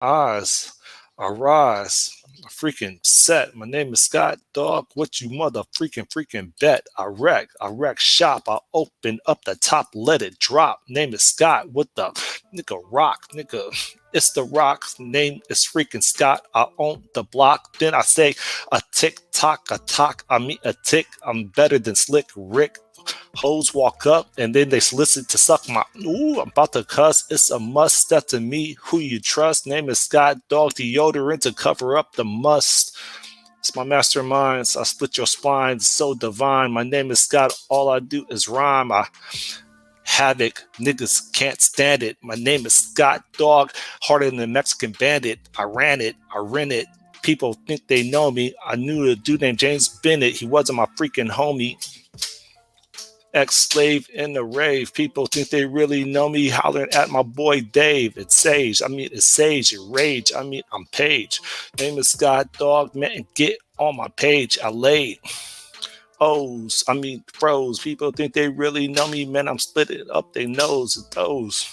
Eyes, arise. Freaking set. My name is Scott Dog. What you mother freaking bet? I wreck shop. I open up the top, let it drop. Name is Scott. What the nigga rock, nigga? It's the rock. Name is freaking Scott. I own the block. Then I say a tick tock, a talk. I mean a tick. I'm better than Slick Rick. Hoes walk up and then they solicit to suck my. Ooh, I'm about to cuss. It's a must. Step to me. Who you trust? Name is Scott Dog Deodorant to cover up the must. It's my masterminds. I split your spine. So divine. My name is Scott. All I do is rhyme. I havoc. Niggas can't stand it. My name is Scott Dog. Harder than a Mexican bandit. I ran it. I rent it. People think they know me. I knew a dude named James Bennett. He wasn't my freaking homie. Ex-slave in the rave. People think they really know me, hollering at my boy Dave. It's Sage. I mean, it's Sage. It Rage. I mean, I'm Page. Name is Scott Dog. Man, get on my page. I laid. O's. I mean, bros. People think they really know me. Man, I'm splitting up their nose and toes.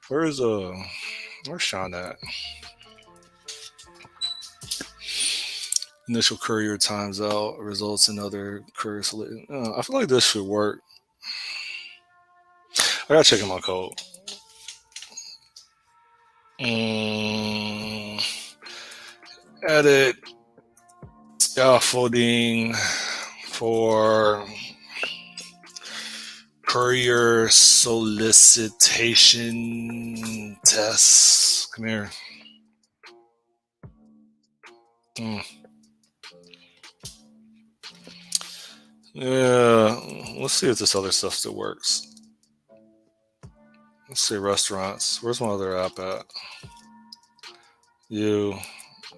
Where's where's Sean at? Initial courier times out results in other courier. I feel like this should work. I gotta check in my code. Mm, edit scaffolding for courier solicitation tests. Come here. Mm. Yeah, let's see if this other stuff still works. Let's see restaurants. Where's my other app at? You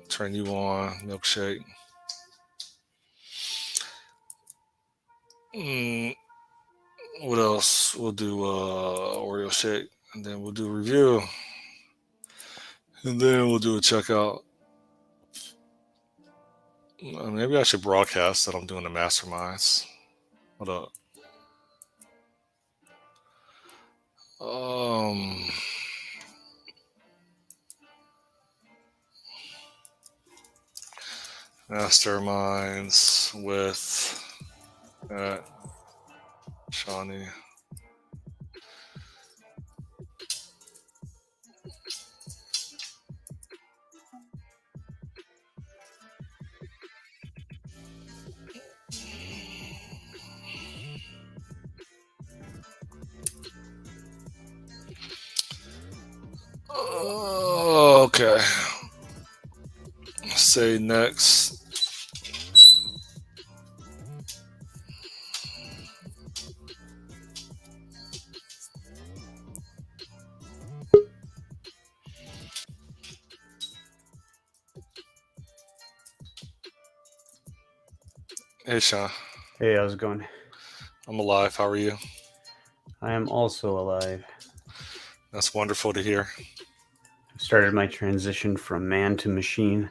turn you on milkshake. Mm, what else? We'll do Oreo shake, and then we'll do a review, and then we'll do a checkout. Maybe I should broadcast that I'm doing the masterminds. Hold up. Um, Masterminds with Shawnee. Okay. Say next. Hey, Sean. Hey, how's it going? I'm alive. How are you? I am also alive. That's wonderful to hear. I've started my transition from man to machine.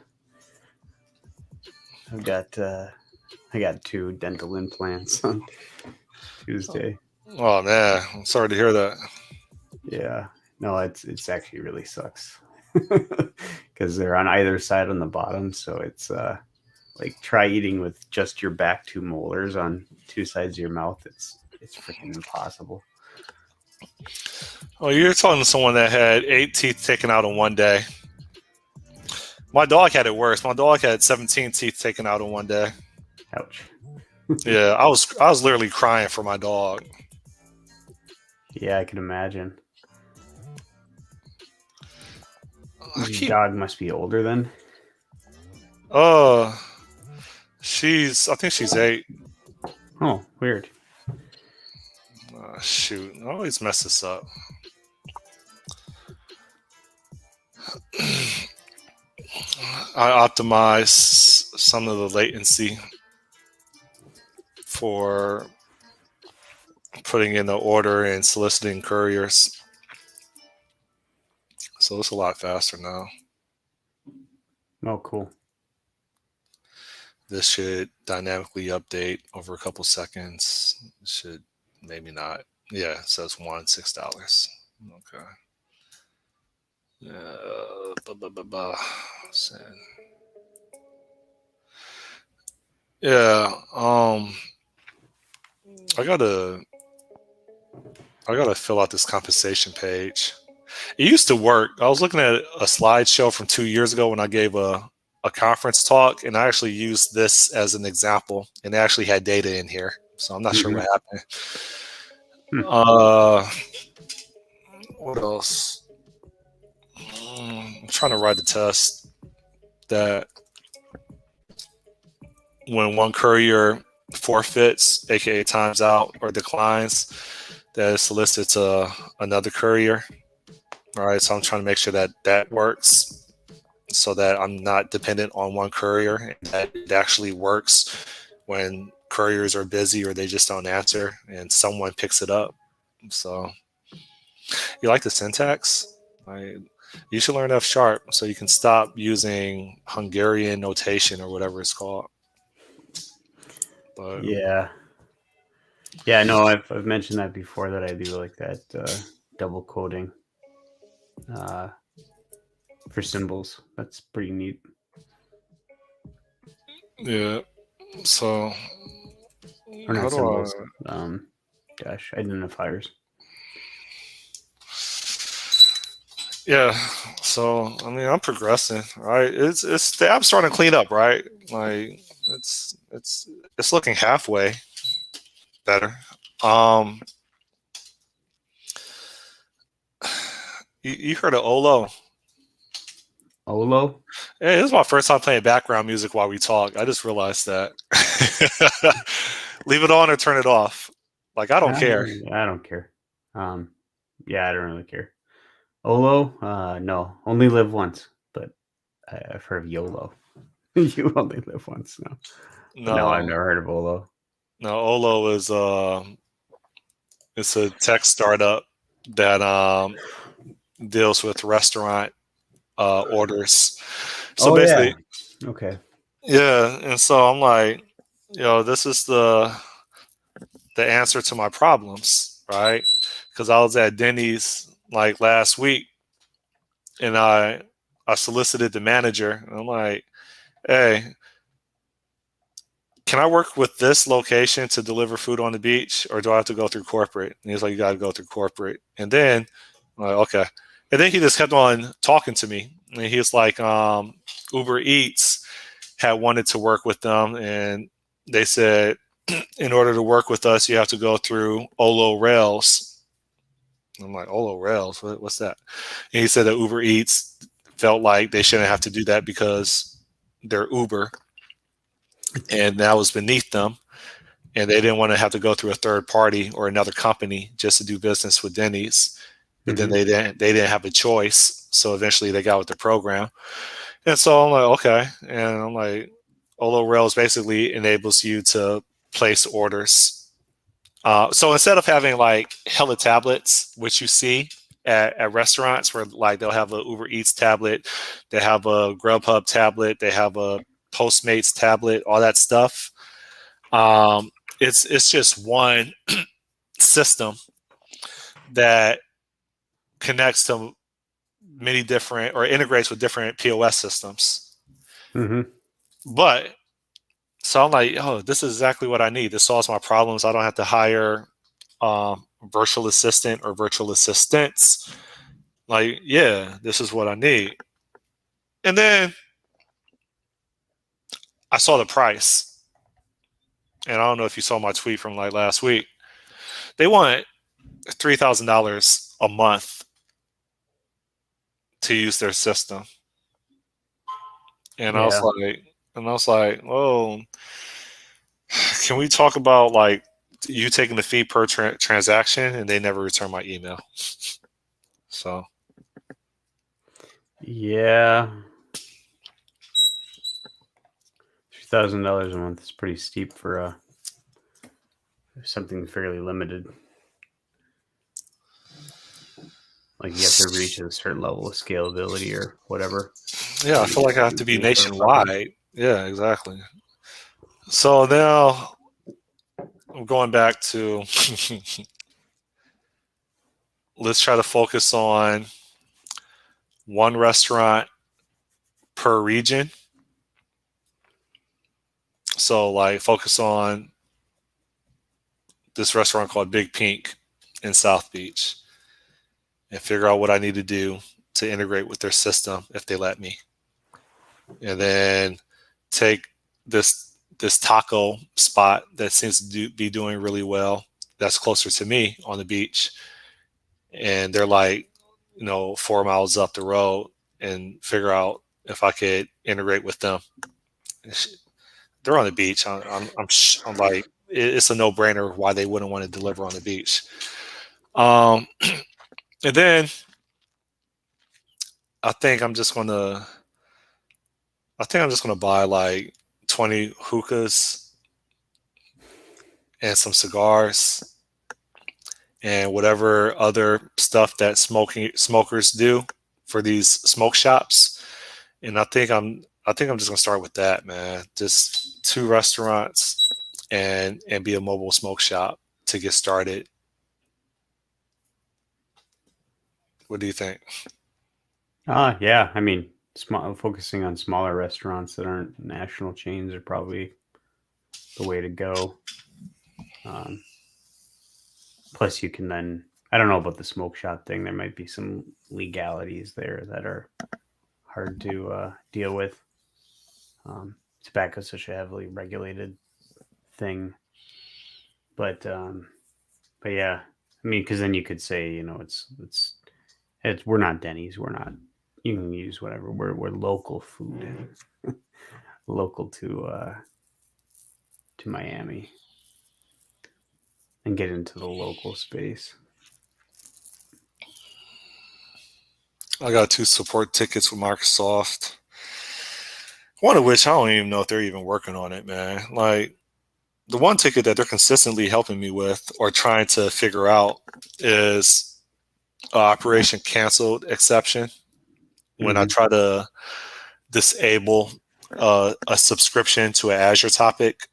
I've got I got 2 dental implants on Tuesday. Oh man, I'm sorry to hear that. Yeah, no, it's actually really sucks because they're on either side on the bottom, so it's like try eating with just your back 2 molars on 2 sides of your mouth. It's freaking impossible. Oh, you're talking to someone that had 8 teeth taken out in one day. My dog had it worse. My dog had 17 teeth taken out in one day. Ouch. Yeah, I was literally crying for my dog. Yeah, I can imagine. I Your keep dog must be older then. uh I think she's 8. Oh, weird. Shoot, I always mess this up. I optimize some of the latency for putting in the order and soliciting couriers. So it's a lot faster now. Oh, cool. This should dynamically update over a couple seconds. It should maybe not. Yeah, it says $6. Okay. Blah, blah, blah, blah. Yeah. I gotta I gotta fill out this compensation page. It used to work. I was looking at a slideshow from 2 years ago when I gave a conference talk, and I actually used this as an example, and they actually had data in here. So I'm not sure Hmm. what happened. Hmm. Uh, what else? I'm trying to write a test that when one courier forfeits, aka times out or declines, that it solicits another courier. All right, so I'm trying to make sure that that works so that I'm not dependent on one courier and that it actually works when couriers are busy or they just don't answer and someone picks it up. So you like the syntax? I, you should learn F sharp so you can stop using Hungarian notation or whatever it's called. But Yeah. Yeah, no, I've mentioned that before that I do like that double coding uh, for symbols. That's pretty neat. yeah, so Or how not do I? symbols. Gosh, identifiers. Yeah, so I mean I'm progressing, right? It's the app's starting to clean up, right? Like it's looking halfway better. Um, you heard of Olo? Olo? Hey, this is my first time playing background music while we talk. I just realized that. Leave it on or turn it off. Like I don't care. I don't care. Um, yeah, I don't really care. Olo? No, only live once. But I've heard of YOLO. You only live once. No, but no, I've No, never heard of Olo. no. Olo is it's a tech startup that deals with restaurant orders. So Oh yeah. basically, Okay. yeah. And so I'm like, this is the answer to my problems, right? Because I was at Denny's like last week, and I solicited the manager, and I'm like, hey, can I work with this location to deliver food on the beach, or do I have to go through corporate? And he's like, you got to go through corporate. And then I'm like, okay. And then he just kept on talking to me, and he was like, Uber Eats had wanted to work with them, and they said, in order to work with us, you have to go through Olo Rails. I'm like, Olo Rails? What's that? And he said that Uber Eats felt like they shouldn't have to do that because they're Uber, and that was beneath them. And they didn't want to have to go through a third party or another company just to do business with Denny's. But then Hmm. they didn't have a choice. So eventually they got with the program. And so I'm like, okay. And I'm like, Olo Rails basically enables you to place orders. So instead of having like hella tablets, which you see at restaurants where like they'll have a Uber Eats tablet, they have a Grubhub tablet, they have a Postmates tablet, all that stuff. Um, it's just one system that connects to many different or integrates with different POS systems. Hmm. But so I'm like, oh, this is exactly what I need. This solves my problems. I don't have to hire virtual assistant or virtual assistants. Like, yeah, this is what I need. And then I saw the price, and I don't know if you saw my tweet from like last week. They want $3,000 a month to use their system, and Yeah. I was like, oh, can we talk about like you taking the fee per transaction? And they never return my email. So Yeah. $3,000 a month is pretty steep for something fairly limited. Like you have to reach a certain level of scalability or whatever yeah, I feel like I have to to be be able to work with. nationwide. Yeah, exactly. So now I'm going back to let's try to focus on one restaurant per region. So like focus on this restaurant called Big Pink in South Beach and figure out what I need to do to integrate with their system if they let me. And then take this taco spot that seems to be doing really well that's closer to me on the beach, and they're like, 4 miles up the road, and figure out if I could integrate with them. They're on the beach. I'm like, it's a no brainer why they wouldn't want to deliver on the beach. Um, and then I think I'm just gonna buy like 20 hookahs and some cigars and whatever other stuff that smokers do for these smoke shops. And I think I'm just gonna start with that, man. Just 2 restaurants and be a mobile smoke shop to get started. What do you think? Yeah. I mean, focusing on smaller restaurants that aren't national chains are probably the way to go. Um, Plus, you can then, I don't know about the smoke shop thing. There might be some legalities there that are hard to deal with. Tobacco is such a heavily regulated thing. But yeah, I mean, because then you could say, it's we're not Denny's. We're not. You can use whatever. We're local food, local to Miami, and get into the local space. I got 2 support tickets with Microsoft. One of which I don't even know if they're even working on it, man. Like the one ticket that they're consistently helping me with or trying to figure out is Operation Canceled exception. When I Mm-hmm. try to disable a subscription to an Azure topic.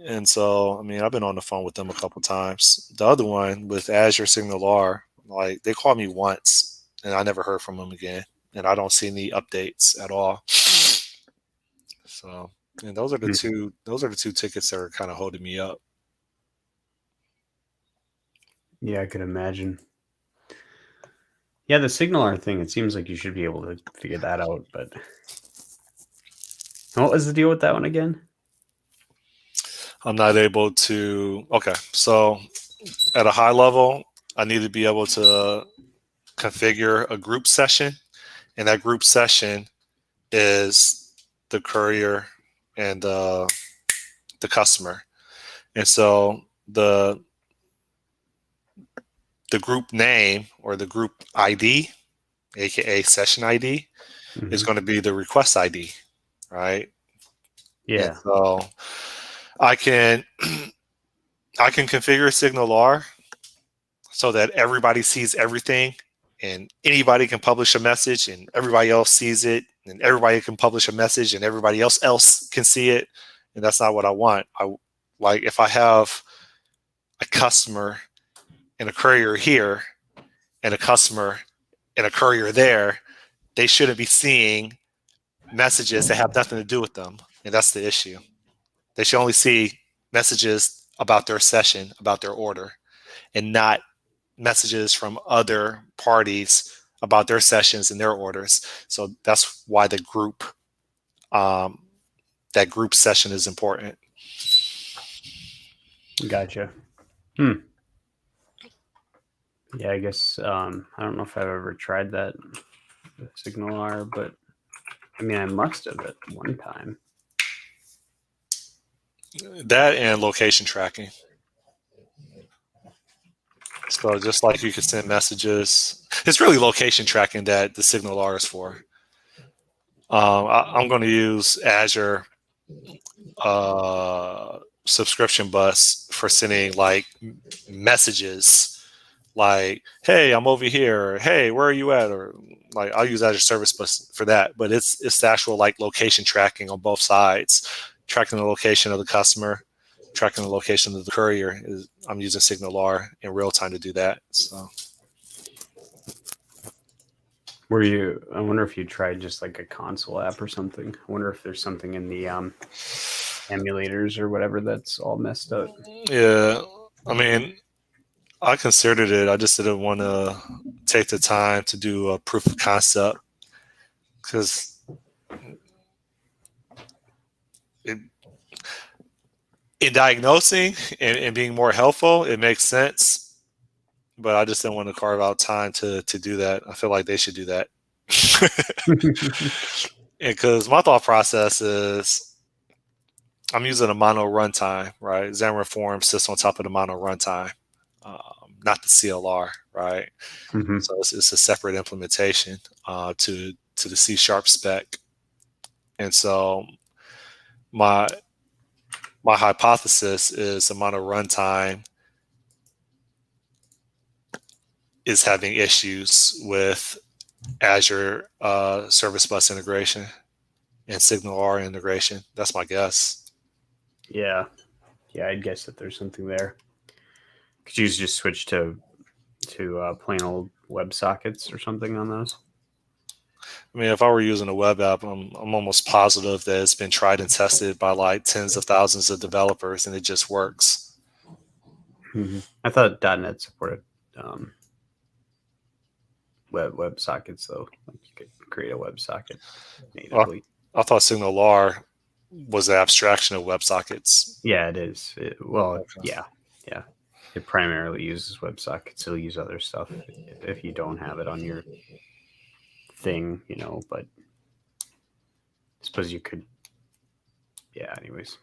And so, I mean, I've been on the phone with them a couple times. The other one with Azure SignalR, like they called me once and I never heard from them again. And I don't see any updates at all. So, and those are the two tickets that are kind of holding me up. Yeah, I could imagine. Yeah, the SignalR thing. It seems like you should be able to figure that out. But what was the deal with that one again? I'm not able to. Okay, so at a high level, I need to be able to configure a group session, and that group session is the courier and the customer. And so the group name or the group ID, aka session ID, is Mm-hmm. going to be the request ID, right? And Yeah. so I can I can configure SignalR so that everybody sees everything and anybody can publish a message and everybody else sees it and everybody can publish a message and everybody else can see it. And that's not what I want. I like if I have a customer and a courier here and a customer and a courier there, they shouldn't be seeing messages that have nothing to do with them. And that's the issue. They should only see messages about their session, about their order, and not messages from other parties about their sessions and their orders. So that's why um, that group session is important. Gotcha. Hmm. Yeah, I guess I don't know if I've ever tried that with SignalR, but I mean, I must have at one time. That and location tracking. So just like you could send messages, it's really location tracking that the SignalR is for. I'm going to use Azure subscription bus for sending like messages like, hey, I'm over here, or hey, where are you at, or like I'll use Azure Service Bus for that. But it's the actual like location tracking on both sides, tracking the location of the customer, tracking the location of the courier. I'm using SignalR in real time to do that. So Were you? I wonder if you tried just like a console app or something. I wonder if there's something in the emulators or whatever that's all messed up. Yeah, I mean, I considered it. I just didn't want to take the time to do a proof of concept because in diagnosing and being more helpful, it makes sense. But I just didn't want to carve out time to do that. I feel like they should do that. Because my thought process is I'm using a mono runtime, right? Xamarin Forms sits on top of the mono runtime, not the CLR, right? Mhm. So it's a separate implementation to the C sharp spec. And so my my hypothesis is the mono runtime is having issues with Azure Service Bus integration and Signal R integration. That's my guess. Yeah, yeah, I'd guess that there's something there. Could you just switch to plain old WebSockets or something on those? I mean, if I were using a web app, I'm almost positive that it's been tried and tested by like tens of thousands of developers, and it just works. I thought .NET supported um, WebSockets though. Like you could create a WebSocket I, natively. I thought Signal R was the abstraction of WebSockets. Yeah, it is. Well, Okay. yeah, yeah. It primarily uses WebSockets. It'll use other stuff if you don't have it on your thing, But I suppose you could. Yeah. Anyways,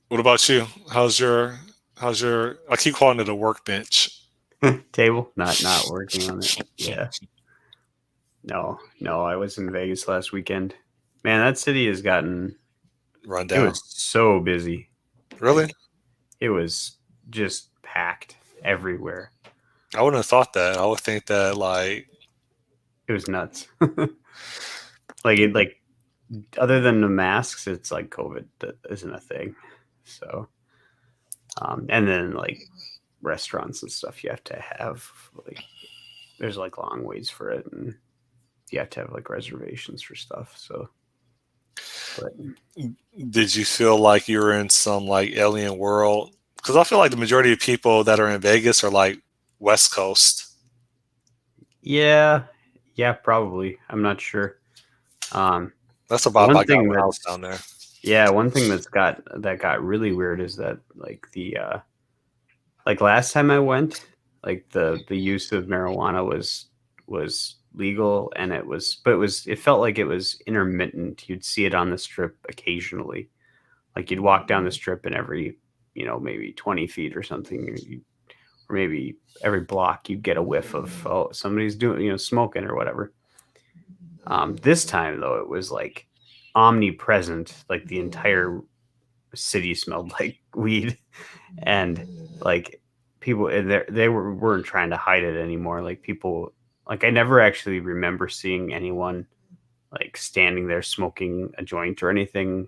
What about you? How's your? I keep calling it a workbench. table not working on it. Yeah. No. I was in Vegas last weekend. Man, that city has gotten. It Rundown. was so busy. Really? Like it was just packed everywhere. I wouldn't have thought that. I would think that like It was nuts. Like other than the masks, it's like COVID that isn't a thing. So, and then like restaurants and stuff, you have to have like there's like long waits for it, and you have to have like reservations for stuff. So, but did you feel like you were in some like alien world? Because I feel like the majority of people that are in Vegas are like West Coast. yeah, yeah, probably. I'm not sure. Um, That's the vibe one I got thing when I was that's down there. yeah, one thing that got really weird is that like the like last time I went, like the use of marijuana was legal, and it felt like it was intermittent. You'd see it on the strip occasionally. Like you'd walk down the strip and every, maybe 20 feet or something, or maybe every block you'd get a whiff of, oh, somebody's doing, smoking or whatever. This time though, it was like omnipresent, like the entire city smelled like weed, and like people, and weren't trying to hide it anymore. Like people, like I never actually remember seeing anyone like standing there smoking a joint or anything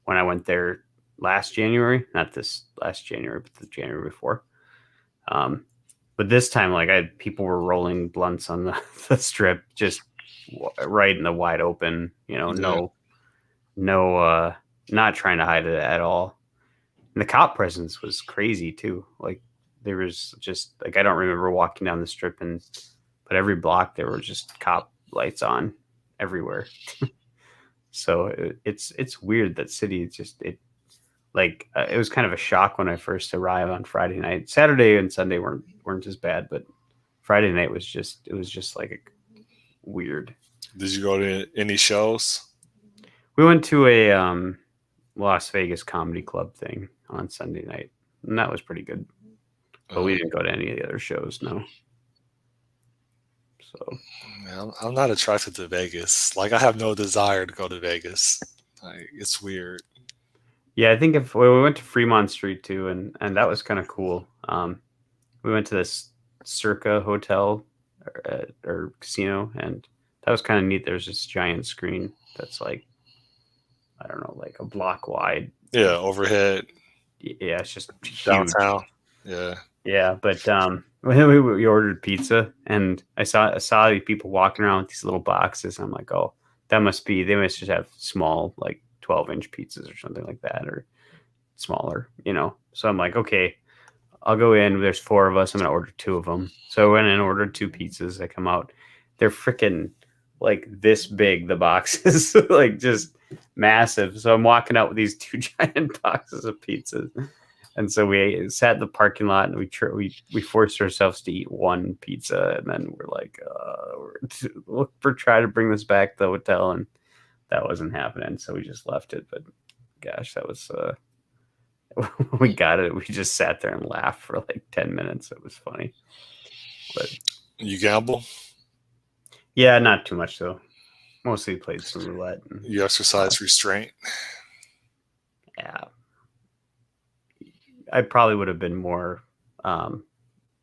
when I went there last January. Not this last January, but the January before. Um, but this time, like people were rolling blunts on the strip, just right in the wide open. Yeah. No, not trying to hide it at all. And the cop presence was crazy too. Like there was just like I don't remember walking down the strip, but every block there were just cop lights on everywhere. So it's weird that city. It's just it was kind of a shock when I first arrived on Friday night. Saturday and Sunday weren't as bad, but Friday night was just like weird. Did you go to any shows? We went to a Las Vegas comedy club thing on Sunday night, and that was pretty good. But we Uh, didn't go to any of the other shows, no. So man, I'm not attracted to Vegas. Like I have no desire to go to Vegas. Like it's weird. yeah, I think if we went to Fremont Street too, and that was kind of cool. We went to this Circa hotel or casino, and that was kind of neat. There's this giant screen that's like I don't know, like a block wide. Yeah, overhead Yeah, it's just huge. downtown. Yeah. Yeah, but we ordered pizza, and I saw people walking around with these little boxes. And I'm like, oh, they must just have small, like 12-inch pizzas or something like that, or smaller. So I'm like, okay, I'll go in. There's four of us. I'm gonna order two of them. So I went and ordered two pizzas. I come out, they're freaking like this big. The boxes, like just massive. So I'm walking out with these two giant boxes of pizzas. And so we sat in the parking lot, and we forced ourselves to eat one pizza, and then we're like, we're trying to bring this back to the hotel, and that wasn't happening. So we just left it. But gosh, that was when we got it. We just sat there and laughed for like 10 minutes. It was funny, but You gamble? yeah, not too much though. Mostly played some roulette. You exercise restraint? Yeah, I probably would have been more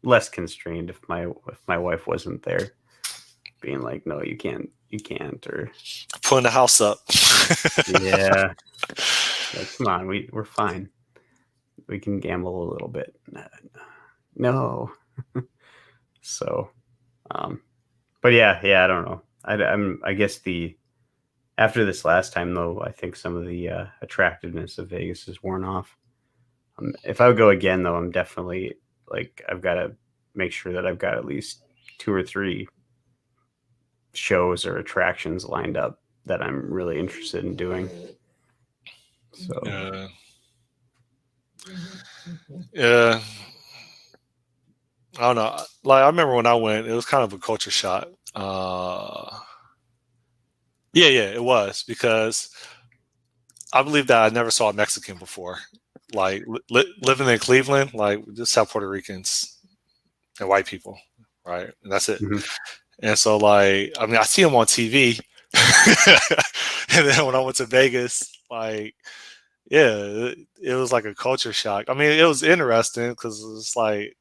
less constrained if my wife wasn't there, being like, no, you can't, or Putting the house up. yeah, like, come on, we're fine, we can gamble a little bit. No. So, but yeah, I don't know. I guess the after this last time though, I think some of the attractiveness of Vegas is worn off. If I would go again though, I'm definitely like I've got to make sure that I've got at least two or three shows or attractions lined up that I'm really interested in doing. So Yeah. Yeah. I don't know. Like I remember when I went, it was kind of a culture shock. Yeah, it was because I believe that I never saw a Mexican before. Like living in Cleveland, like we just have Puerto Ricans and white people, right? And that's it. mhm. And so, like, I mean, I see them on TV, and then when I went to Vegas, like, yeah, it was like a culture shock. I mean, it was interesting because it's like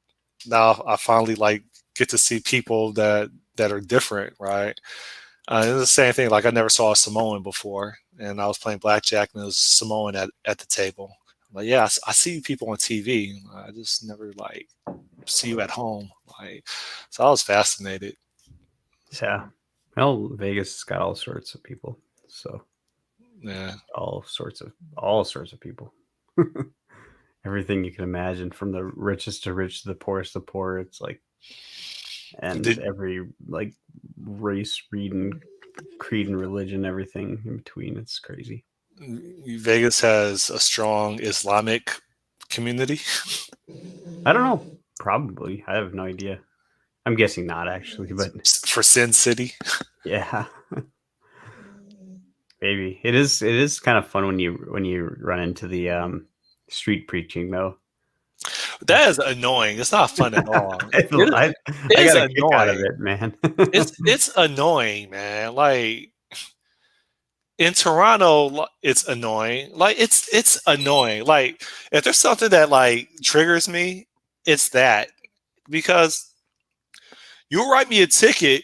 now I finally like get to see people that are different, right? It's the same thing. Like I never saw a Samoan before, and I was playing blackjack, and there was Samoan at the table. I'm like, yeah, I see people on TV. I just never like see you at home. Like, so I was fascinated. Yeah. Well, Vegas has got all sorts of people. So Yeah, all sorts of people. Everything you can imagine, from the richest to rich to the poorest to poor. It's like, and did every like race, creed and religion, everything in between. It's crazy. Vegas has a strong Islamic community? I don't know. Probably. I have no idea. I'm guessing not actually, but For Sin City. yeah, maybe it is kind of fun when you run into the street preaching though. That is annoying. It's not fun at all. I, It I is got a kick out of annoying. it, man. It's annoying, man. Like in Toronto, it's annoying. Like it's annoying. Like if there's something that like triggers me, it's that because you'll write me a ticket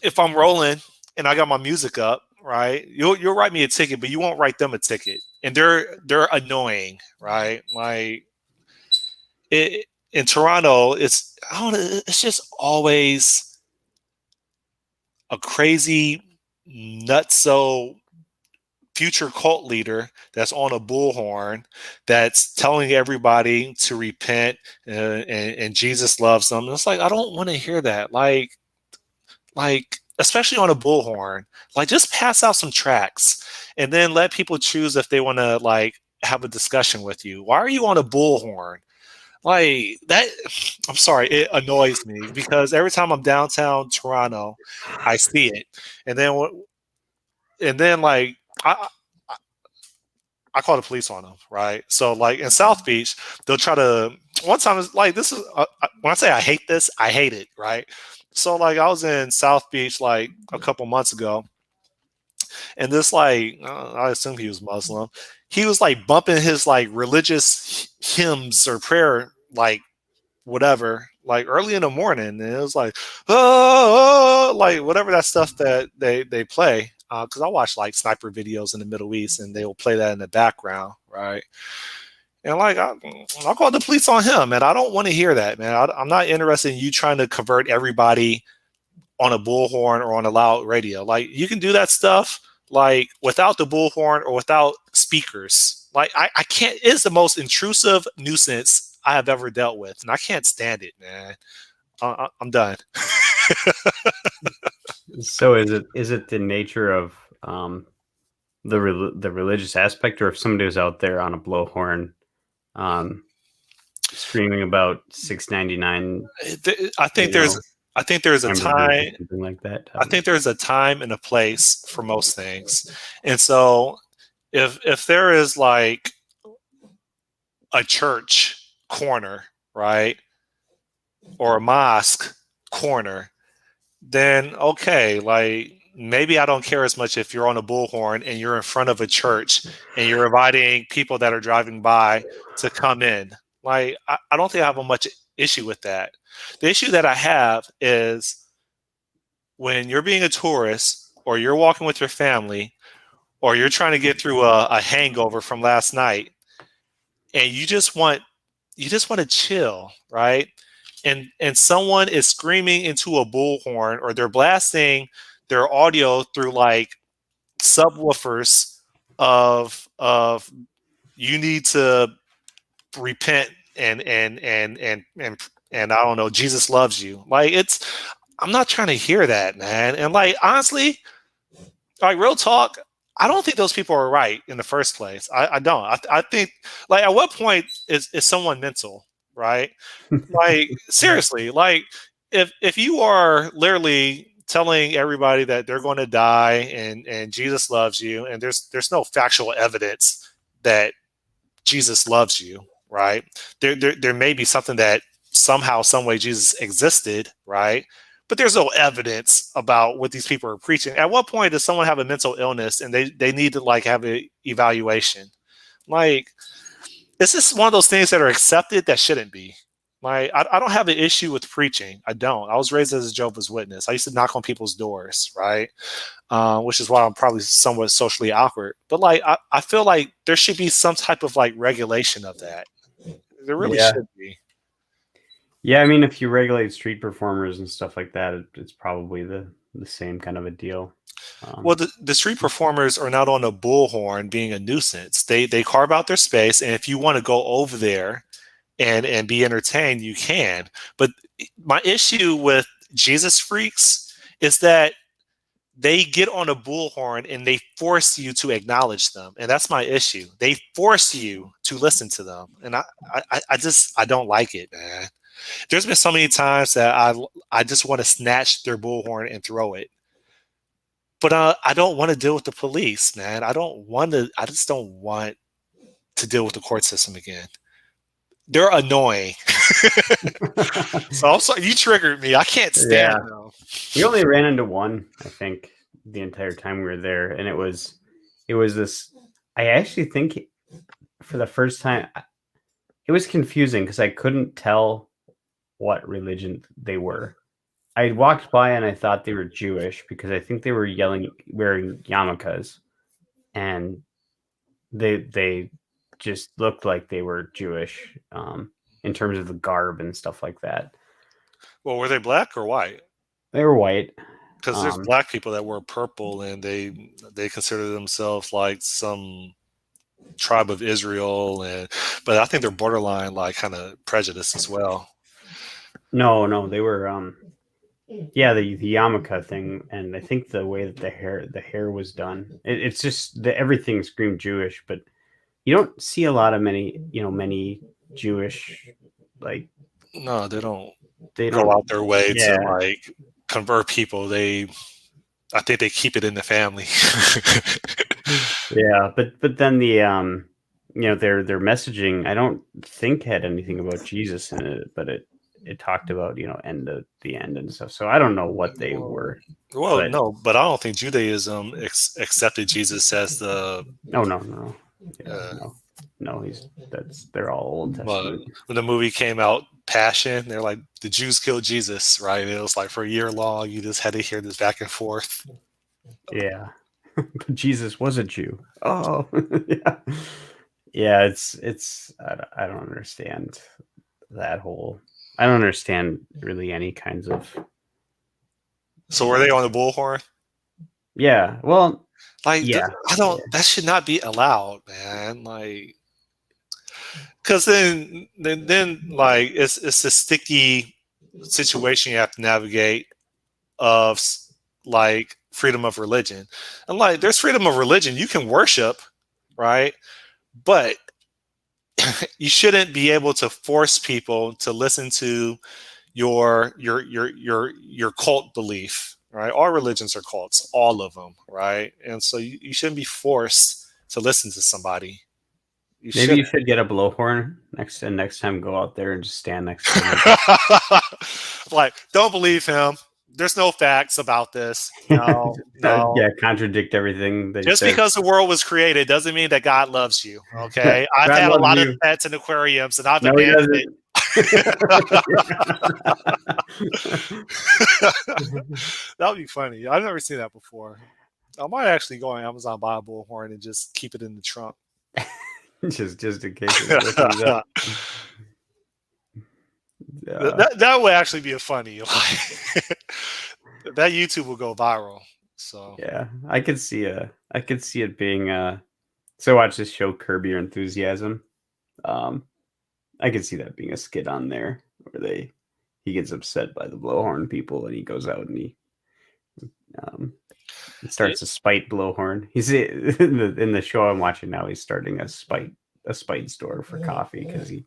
if I'm rolling and I got my music up, right? You'll write me a ticket, but you won't write them a ticket, and they're annoying, right? Like in Toronto, it's I don't know, it's just always a crazy nutso future cult leader that's on a bullhorn that's telling everybody to repent and Jesus loves them. And it's like I don't want to hear that. Like especially on a bullhorn. Like just pass out some tracks and then let people choose if they want to like have a discussion with you. Why are you on a bullhorn? Like that, I'm sorry, it annoys me because every time I'm downtown Toronto, I see it, and then like I call the police on them, right? So like in South Beach, they'll try to. One time it's like this is when I say I hate this, I hate it, right? So like I was in South Beach like a couple months ago, and this like I assume he was Muslim. He was like bumping his like religious hymns or prayer like whatever, like early in the morning, and it was like, oh, like whatever that stuff that they play. Because I watch like sniper videos in the Middle East, and they will play that in the background, right? And like, I'll call the police on him, man. I don't want to hear that, man. I'm not interested in you trying to convert everybody on a bullhorn or on a loud radio. Like, you can do that stuff like without the bullhorn or without speakers. Like, I can't. It's the most intrusive nuisance I have ever dealt with, and I can't stand it, man. I'm done. So is it the nature of the religious aspect, or if somebody was out there on a blowhorn, um, screaming about 6.99, I think you there's know, I think there's a hamburgers or time something like that? I think there's a time and a place for most things. And so if there is like a church corner, right? Or a mosque corner, then okay, like maybe I don't care as much if you're on a bullhorn and you're in front of a church and you're inviting people that are driving by to come in. Like I don't think I have a much issue with that. The issue that I have is when you're being a tourist or you're walking with your family or you're trying to get through a hangover from last night and you just want to chill, right? And someone is screaming into a bullhorn or they're blasting their audio through like subwoofers of you need to repent and I don't know, Jesus loves you. Like it's I'm not trying to hear that, man. And like honestly, like real talk, I don't think those people are right in the first place. I don't. I think like at what point is someone mental, right? Like seriously, like if you are literally telling everybody that they're going to die and Jesus loves you, and there's no factual evidence that Jesus loves you, right? There may be something that somehow, some way Jesus existed, right? But there's no evidence about what these people are preaching. At what point does someone have a mental illness and they need to like have an evaluation? Like, is this one of those things that are accepted that shouldn't be? Like, I don't have an issue with preaching. I don't. I was raised as a Jehovah's Witness. I used to knock on people's doors, right? Which is why I'm probably somewhat socially awkward. But like, I feel like there should be some type of like regulation of that. There really Yeah. should be. Yeah, I mean, if you regulate street performers and stuff like that, it's probably the same kind of a deal. Well, the street performers are not on a bullhorn being a nuisance. They carve out their space, and if you want to go over there and be entertained, you can. But my issue with Jesus freaks is that they get on a bullhorn and they force you to acknowledge them, and that's my issue. They force you to listen to them, and I don't like it, man. There's been so many times that I just want to snatch their bullhorn and throw it, but I don't want to deal with the police, man. I don't want to. I just don't want to deal with the court system again. They're annoying. So I'm sorry, you triggered me. I can't stand Yeah. them. We only ran into one, I think, the entire time we were there, and it was this. I actually think for the first time, it was confusing because I couldn't tell what religion they were. I walked by and I thought they were Jewish because I think they were yelling, wearing yarmulkes, and they just looked like they were Jewish, in terms of the garb and stuff like that. Well, were they black or white? They were white. Because there's Um, black people that wear purple and they consider themselves like some tribe of Israel, and but I think they're borderline like kind of prejudiced as well. no, they were. Yeah, the yarmulke thing, and I think the way that the hair was done, it's just the everything screamed Jewish, but you don't see a lot of many Jewish, like, No, they don't they go don't. out their way to Yeah, like convert people. I think they keep it in the family. yeah, but then their messaging, I don't think had anything about Jesus in it, but it talked about end of the end and stuff. So I don't know what they were, Well, but no, but I don't think Judaism accepted Jesus as the. oh, no, yeah, Uh, no, they're all Old well, Testament. when the movie came out, Passion, they're like the Jews killed Jesus, right? It was like for a year long, you just had to hear this back and forth. Yeah, but Jesus was a Jew. Oh, yeah. Yeah, I don't understand that whole. I don't understand really any kinds of. So were they on the bullhorn? Yeah, well, Like, yeah, I yeah. don't. That should not be allowed, man. Like, because then like it's a sticky situation you have to navigate of like freedom of religion, and like there's freedom of religion. You can worship, right? But you shouldn't be able to force people to listen to your cult belief, right? All religions are cults, all of them, right? And so you shouldn't be forced to listen to somebody. You Maybe shouldn't. you should get a blowhorn next time. Go out there and just stand next to him. Like, don't believe him. There's no facts about this. No, no. Yeah, contradict everything that he Just says. because the world was created doesn't mean that God loves you. Okay. I've God had a loves lot of you. pets in aquariums and I've No, he abandoned it. doesn't. That would be funny. I've never seen that before. I might actually go on Amazon, buy a bullhorn, and just keep it in the trunk. just in case it ever comes up. That would actually be a funny. Like, that YouTube will go viral. So Yeah, I could see it being so I watched this show Curb Your Enthusiasm. Um I could see that being a skit on there where he gets upset by the blowhorn people and he goes out and um he yeah, starts a spite blowhorn. He's in the show I'm watching now. He's starting a spite store for coffee because he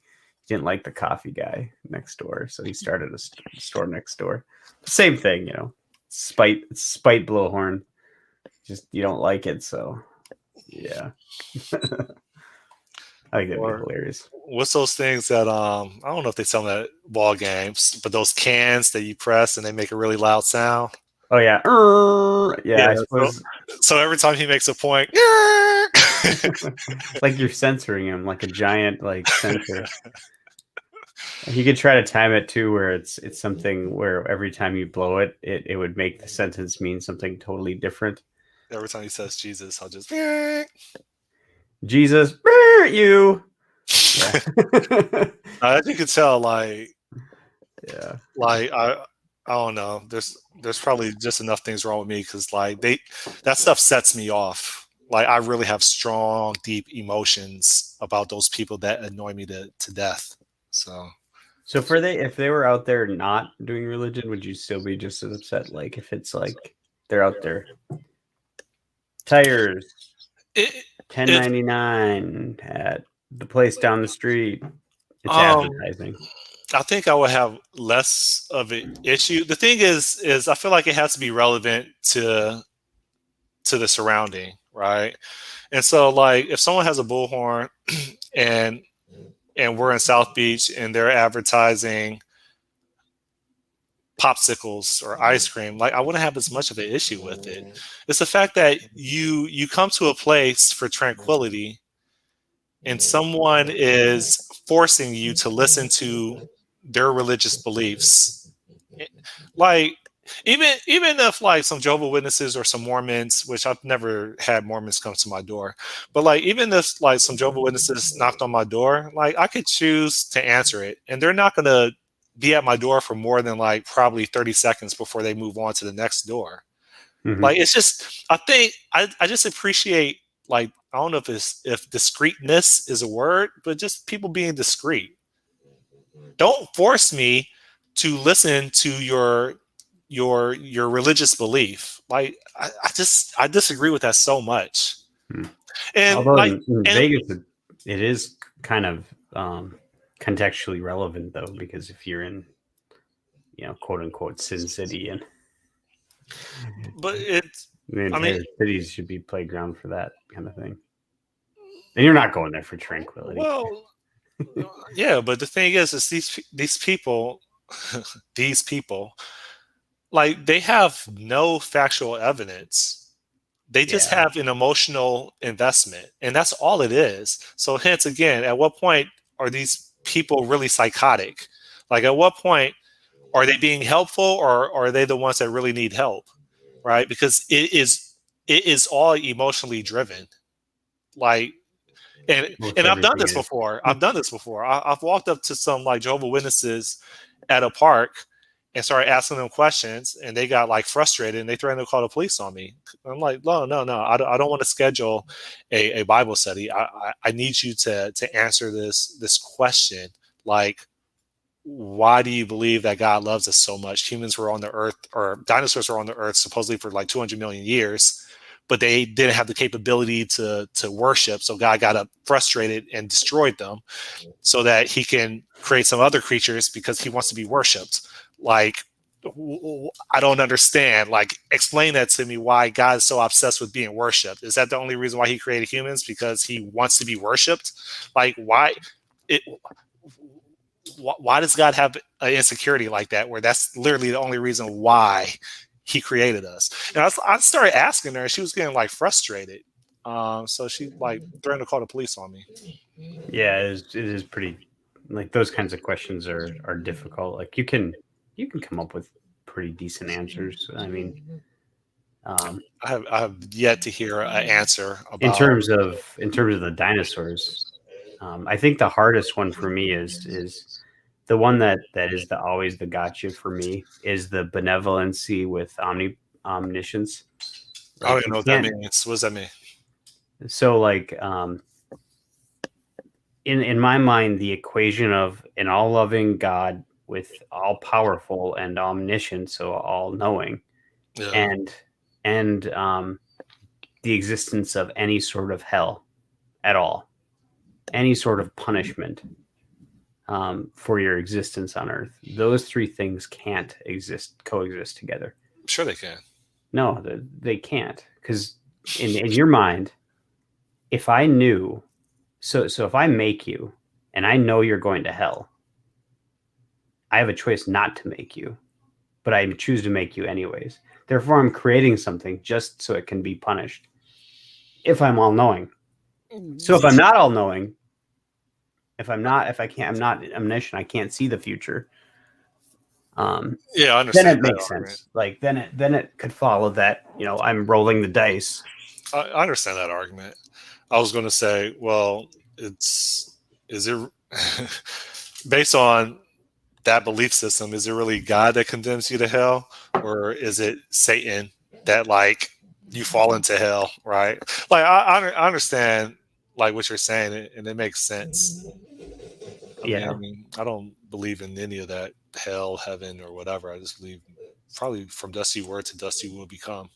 didn't like the coffee guy next door, so he started a store next door. Same thing, you know. Spite blowhorn. Just you don't like it, so yeah. I think that'd be or hilarious. what's those things that I don't know if they sell them at ball games, but those cans that you press and they make a really loud sound. Oh yeah, yeah. Yeah. I So suppose so every time he makes a point, like you're censoring him, like a giant like censor. You could try to time it too, where it's something where every time you blow it, it would make the sentence mean something totally different. every time he says Jesus, I'll just Jesus, you. Yeah, as you can tell, yeah, like I don't know. There's probably just enough things wrong with me because like that stuff sets me off. Like I really have strong, deep emotions about those people that annoy me to death. So So for if they were out there not doing religion, would you still be just as upset? Like if it's like they're out there tires it, if 10.99 at the place down the street. It's um advertising. I think I would have less of an issue. The thing is I feel like it has to be relevant to the surrounding, right? And so like if someone has a bullhorn and we're in South Beach and they're advertising popsicles or ice cream, like I wouldn't have as much of an issue with it. It's the fact that you come to a place for tranquility and someone is forcing you to listen to their religious beliefs. Like even if like some Jehovah Witnesses or some Mormons, which I've never had Mormons come to my door, but like even if like some Jehovah Witnesses knocked on my door, like I could choose to answer it, and they're not gonna be at my door for more than like probably 30 seconds before they move on to the next door. Mm-hmm. Like it's just I think I just appreciate like I don't know if discreetness is a word, but just people being discreet. Don't force me to listen to your religious belief. Like I disagree with that so much. Hmm. And Although like in and Vegas, it is kind of contextually relevant though, because if you're in, quote unquote Sin City, and but it's the I mean entire cities should be playground for that kind of thing. And you're not going there for tranquility. well yeah, but the thing is these people these people like they have no factual evidence. They just Yeah. have an emotional investment, and that's all it is. So, hence, again, at what point are these people really psychotic? Like, at what point are they being helpful, or are they the ones that really need help? Right? Because it is all emotionally driven. Like, most and I've done everything this is. before. I've walked up to some like Jehovah Witnesses at a park and started asking them questions, and they got like frustrated and they threatened to call the police on me. I'm like, no, no, no, I don't want to schedule a Bible study. I need you to answer this question. Like, why do you believe that God loves us so much? Humans were on the earth, or dinosaurs were on the earth supposedly for like 200 million years, but they didn't have the capability to worship. So God got up frustrated and destroyed them so that he can create some other creatures because he wants to be worshipped. Like, I don't understand. Like, explain that to me, why God is so obsessed with being worshipped. Is that the only reason why he created humans? Because he wants to be worshipped? Like, why? It, why does God have an insecurity like that, where that's literally the only reason why he created us? And I started asking her, and she was getting like frustrated. So she like threatened to call the police on me. Yeah, it is pretty, like, those kinds of questions are difficult. Like, you can come up with pretty decent answers. I mean, um, I have yet to hear an answer in about. terms of the dinosaurs, I think the hardest one for me is the one that is the always the gotcha for me is the benevolency with omniscience. I don't Like, even you know what that can't. means. What does that mean? So, like, in my mind, the equation of an all loving God with all powerful and omniscient, so all knowing, Yeah, and and the existence of any sort of hell at all, any sort of punishment, for your existence on Earth. Those three things can't coexist together. I'm sure they can. No, they can't, because in your mind, if I knew, so if I make you and I know you're going to hell, I have a choice not to make you, but I choose to make you anyways. Therefore, I'm creating something just so it can be punished if I'm all knowing. So if I'm not all knowing, if I can't, I'm not omniscient, I can't see the future. Um, Yeah, I then understand it that makes argument. sense. Like, then it could follow that I'm rolling the dice. I understand that argument. I was going to say, well, it's is it based on that belief system? Is it really God that condemns you to hell, or is it Satan that like you fall into hell? Right? Like I understand like what you're saying, and it makes sense. Yeah, I don't believe in any of that hell, heaven, or whatever. I just believe probably from dusty word to dusty will become,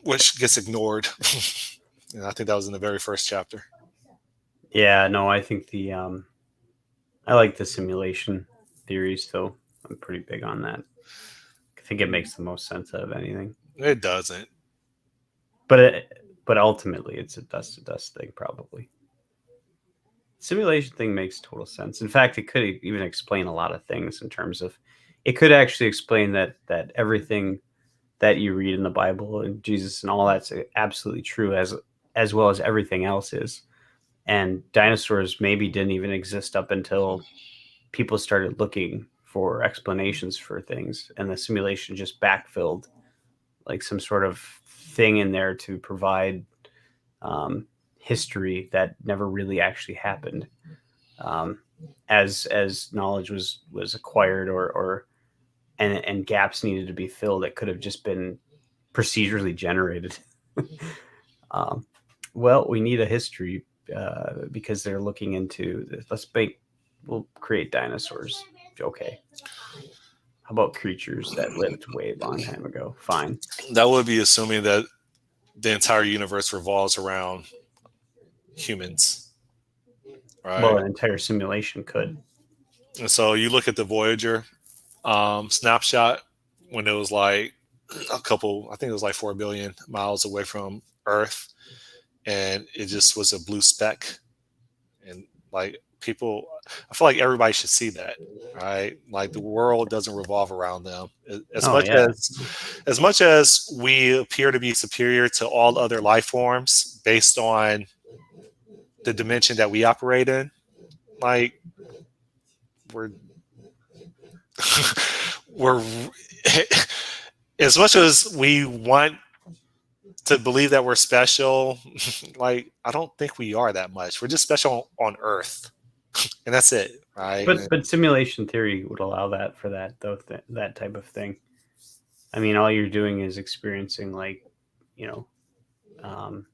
which gets ignored. And I think that was in the very first chapter. yeah. No, I think I like the simulation theory still. I'm pretty big on that. I think it makes the most sense out of anything. It doesn't. But ultimately, it's a dust to dust thing, probably. Simulation thing makes total sense. In fact, it could even explain a lot of things in terms of it could actually explain that everything that you read in the Bible and Jesus and all that's absolutely true, as well as everything else is. And dinosaurs maybe didn't even exist up until people started looking for explanations for things, and the simulation just backfilled like some sort of thing in there to provide history that never really actually happened. Um, as knowledge was acquired, or and gaps needed to be filled, it could have just been procedurally generated. um, well, we need a history, because they're looking into this. We'll create dinosaurs. Okay. How about creatures that lived way long time ago? Fine. That would be assuming that the entire universe revolves around humans, Well, right? an entire simulation could. And so you look at the Voyager snapshot when it was like a couple, I think it was like 4 billion miles away from Earth, and it just was a blue speck. And like people, I feel like everybody should see that, right? Like the world doesn't revolve around them. As Oh much yeah. as much as we appear to be superior to all other life forms based on the dimension that we operate in, like we're we're as much as we want to believe that we're special, like I don't think we are that much. We're just special on Earth, and that's it, right? But simulation theory would allow that for that though that type of thing. I mean, all you're doing is experiencing like, you know, um,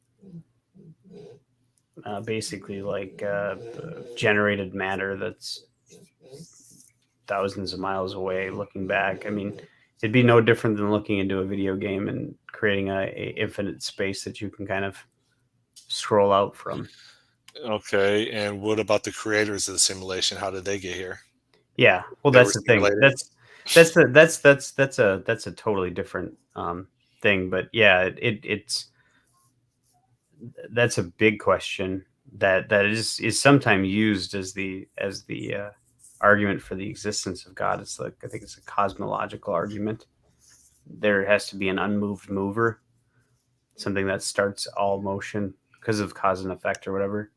basically like generated matter that's thousands of miles away. Looking back, I mean, it'd be no different than looking into a video game and creating a infinite space that you can kind of scroll out from. Okay, and what about the creators of the simulation? How did they get here? Yeah, well, They were that's the thing. simulated. That's a totally different thing. But yeah, it's that's a big question that is sometimes used as the argument for the existence of God. It's like I think it's a cosmological argument. There has to be an unmoved mover, something that starts all motion because of cause and effect or whatever.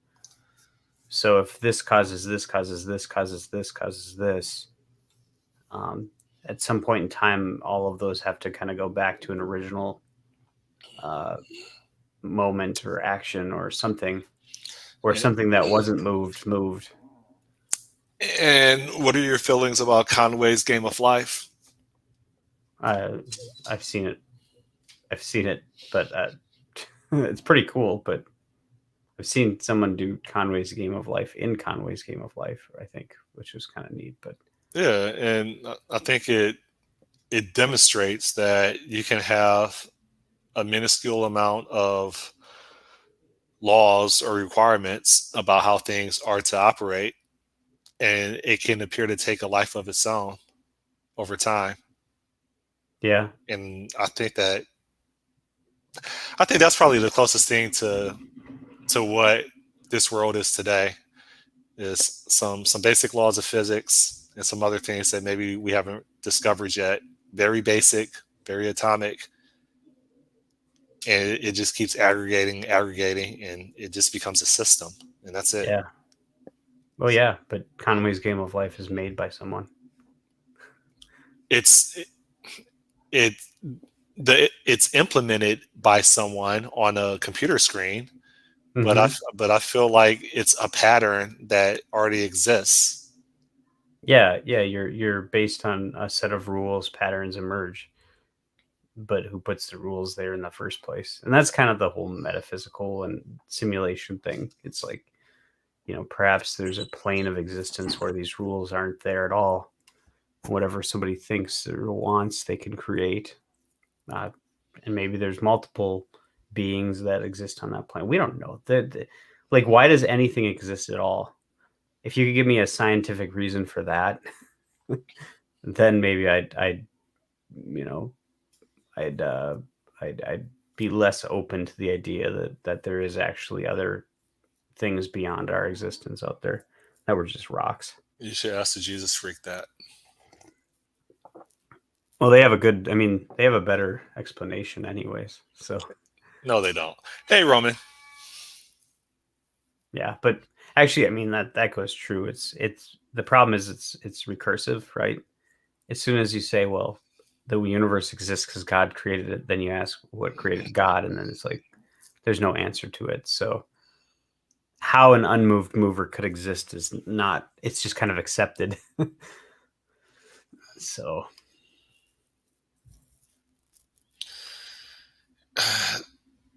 So if this causes this causes this causes this causes this, um, at some point in time, all of those have to kind of go back to an original uh, moment or action or something, or something that wasn't moved. And what are your feelings about Conway's Game of Life? Uh, I've seen it. I've seen it, but it's pretty cool. But I've seen someone do Conway's Game of Life in Conway's Game of Life, I think, which was kind of neat. But Yeah, and I think it demonstrates that you can have a minuscule amount of laws or requirements about how things are to operate, and it can appear to take a life of its own over time. yeah, And I think that's probably the closest thing to what this world is today is some basic laws of physics and some other things that maybe we haven't discovered yet. Very basic, very atomic, and it just keeps aggregating, and it just becomes a system, and that's it. yeah. Well, yeah. But Conway's Game of Life is made by someone. It's it it's implemented by someone on a computer screen, Mm-hmm. but I feel like it's a pattern that already exists. Yeah, yeah. You're based on a set of rules, patterns emerge, but who puts the rules there in the first place? And that's kind of the whole metaphysical and simulation thing. It's like, perhaps there's a plane of existence where these rules aren't there at all. Whatever somebody thinks or wants, they can create. Uh, and maybe there's multiple beings that exist on that plane. We don't know. Like, why does anything exist at all? If you could give me a scientific reason for that, then maybe you know, I'd I'd be less open to the idea that there is actually other things beyond our existence out there that were just rocks. You should ask the Jesus freak that. Well, they have a good. I mean, they have a better explanation, anyways. So No, they don't. Hey, Roman. yeah, but actually, I mean that goes true. It's the problem is it's recursive, right? As soon as you say, well, the universe exists because God created it, then you ask what created God, and then it's like there's no answer to it. So how an unmoved mover could exist is not. It's just kind of accepted. So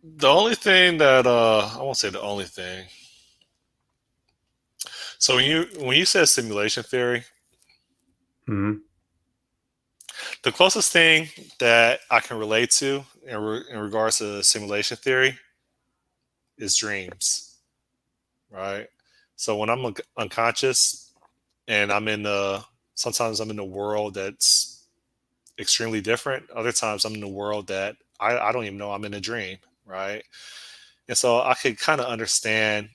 The only thing that I won't say the only thing. So when you said simulation theory, mhm. the closest thing that I can relate to in regards to simulation theory is dreams, right? So when I'm unconscious and sometimes I'm in a world that's extremely different. Other times I'm in a world that I don't even know I'm in a dream, right? And so I could kind of understand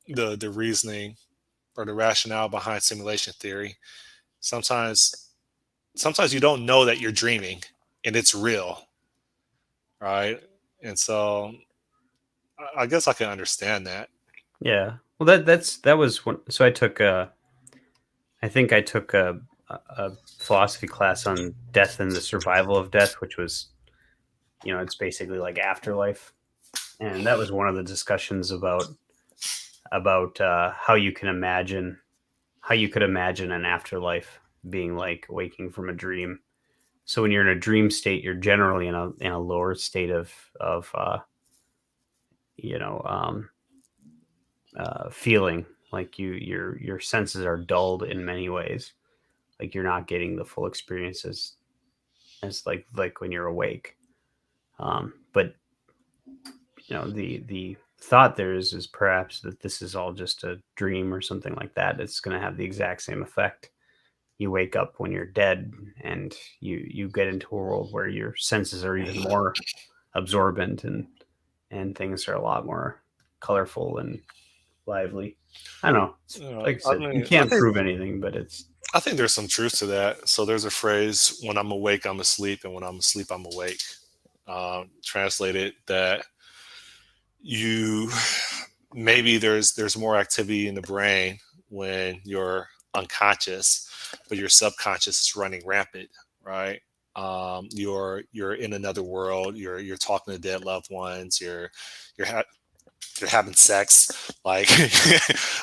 the reasoning or the rationale behind simulation theory. Sometimes sometimes you don't know that you're dreaming and it's real, right? And so I guess I can understand that. Yeah. Well, that was one. So I took I think I took a philosophy class on death and the survival of death, which was it's basically like afterlife. And that was one of the discussions about how you could imagine an afterlife being like waking from a dream. So when you're in a dream state, you're generally in a lower state of you know feeling, like your senses are dulled in many ways. Like you're not getting the full experiences as like when you're awake. But the thought there is perhaps that this is all just a dream or something like that. It's going to have the exact same effect. You wake up when you're dead, and you get into a world where your senses are even more absorbent, and things are a lot more colorful and lively. I don't know. Like I I said, you mean, can't prove anything, but it's I think there's some truth to that. So there's a phrase: "When I'm awake, I'm asleep, and when I'm asleep, I'm awake." Translated that you maybe there's more activity in the brain when you're unconscious, but your subconscious is running rampant, right? You're in another world. You're talking to dead loved ones. You're you're having sex, like